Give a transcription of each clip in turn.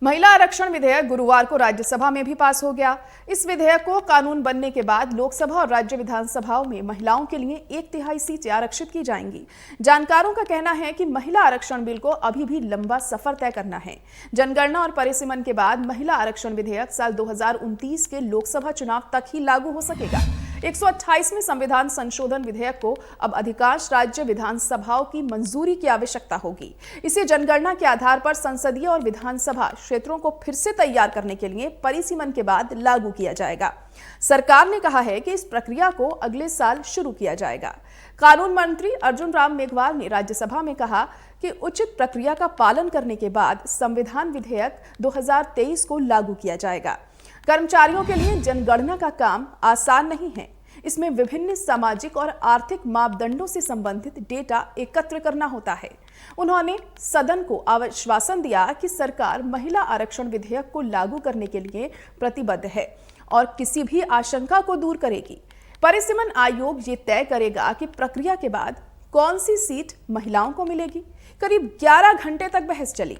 महिला आरक्षण विधेयक गुरुवार को राज्यसभा में भी पास हो गया। इस विधेयक को कानून बनने के बाद लोकसभा और राज्य विधानसभाओं में महिलाओं के लिए 1/3 सीटें आरक्षित की जाएंगी। जानकारों का कहना है कि महिला आरक्षण बिल को अभी भी लंबा सफर तय करना है। जनगणना और परिसीमन के बाद महिला आरक्षण विधेयक साल 2029 के लोकसभा चुनाव तक ही लागू हो सकेगा। 128वें संविधान संशोधन विधेयक को अब अधिकांश राज्य विधानसभाओं की मंजूरी की आवश्यकता होगी। इसे जनगणना के आधार पर संसदीय और विधानसभा क्षेत्रों को फिर से तैयार करने के लिए परिसीमन के बाद लागू किया जाएगा। सरकार ने कहा है कि इस प्रक्रिया को अगले साल शुरू किया जाएगा। कानून मंत्री अर्जुन राम मेघवाल ने राज्यसभा में कहा कि उचित प्रक्रिया का पालन करने के बाद संविधान विधेयक 2023 को लागू किया जाएगा। कर्मचारियों के लिए जनगणना का काम आसान नहीं है। इसमें विभिन्न सामाजिक और आर्थिक मापदंडों से संबंधित डेटा एकत्र करना होता है। उन्होंने सदन को आश्वासन दिया कि सरकार महिला आरक्षण विधेयक को लागू करने के लिए प्रतिबद्ध है और किसी भी आशंका को दूर करेगी। परिसीमन आयोग ये तय करेगा कि प्रक्रिया के बाद कौन सी सीट महिलाओं को मिलेगी। करीब 11 घंटे तक बहस चली।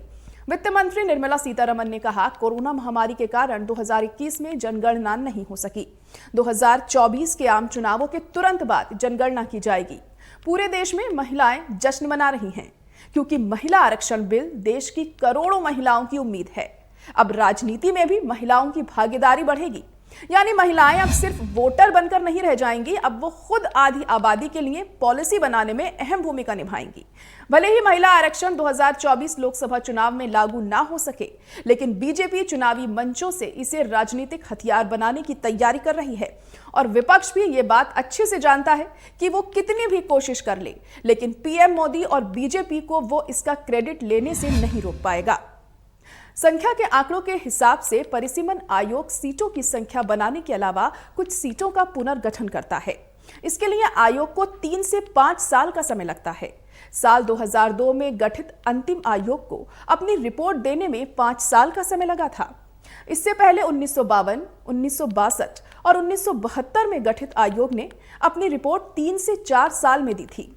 वित्त मंत्री निर्मला सीतारमण ने कहा, कोरोना महामारी के कारण 2021 में जनगणना नहीं हो सकी। 2024 के आम चुनावों के तुरंत बाद जनगणना की जाएगी। पूरे देश में महिलाएं जश्न मना रही हैं, क्योंकि महिला आरक्षण बिल देश की करोड़ों महिलाओं की उम्मीद है। अब राजनीति में भी महिलाओं की भागीदारी बढ़ेगी, यानी महिलाएं अब सिर्फ वोटर बनकर नहीं रह जाएंगी, अब वो खुद आधी आबादी के लिए पॉलिसी बनाने में अहम भूमिका निभाएंगी। भले ही महिला आरक्षण 2024 लोकसभा चुनाव में लागू ना हो सके, लेकिन बीजेपी चुनावी मंचों से इसे राजनीतिक हथियार बनाने की तैयारी कर रही है और विपक्ष भी ये बात अच्छे से जानता है कि वो कितनी भी कोशिश कर ले, लेकिन पीएम मोदी और बीजेपी को वो इसका क्रेडिट लेने से नहीं रोक पाएगा। संख्या के आंकड़ों के हिसाब से परिसीमन आयोग सीटों की संख्या बनाने के अलावा कुछ सीटों का पुनर्गठन करता है। इसके लिए आयोग को 3 से 5 साल का समय लगता है। साल 2002 में गठित अंतिम आयोग को अपनी रिपोर्ट देने में 5 साल का समय लगा था। इससे पहले 1952, 1962 और 1972 में गठित आयोग ने अपनी रिपोर्ट 3 से 4 साल में दी थी।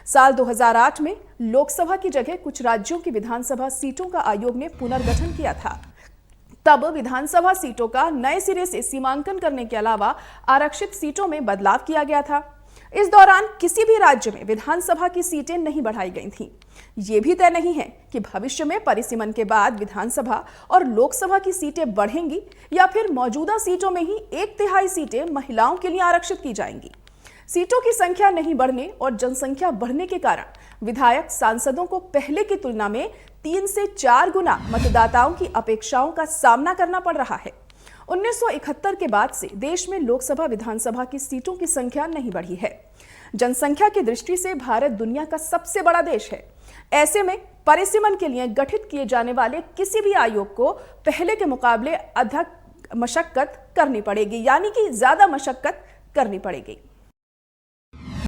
साल 2008 में लोकसभा की जगह कुछ राज्यों की विधानसभा सीटों का आयोग ने पुनर्गठन किया था। तब विधानसभा सीटों का नए सिरे से सीमांकन करने के अलावा आरक्षित सीटों में बदलाव किया गया था। इस दौरान किसी भी राज्य में विधानसभा की सीटें नहीं बढ़ाई गई थीं। ये भी तय नहीं है कि भविष्य में परिसीमन के बाद विधानसभा और लोकसभा की सीटें बढ़ेंगी या फिर मौजूदा सीटों में ही 1/3 सीटें महिलाओं के लिए आरक्षित की जाएंगी। सीटों की संख्या नहीं बढ़ने और जनसंख्या बढ़ने के कारण विधायक सांसदों को पहले की तुलना में 3 से 4 गुना मतदाताओं की अपेक्षाओं का सामना करना पड़ रहा है। 1971 के बाद से देश में लोकसभा विधानसभा की सीटों की संख्या नहीं बढ़ी है। जनसंख्या की दृष्टि से भारत दुनिया का सबसे बड़ा देश है। ऐसे में परिसीमन के लिए गठित किए जाने वाले किसी भी आयोग को पहले के मुकाबले अधिक मशक्कत करनी पड़ेगी, यानी कि ज्यादा मशक्कत करनी पड़ेगी।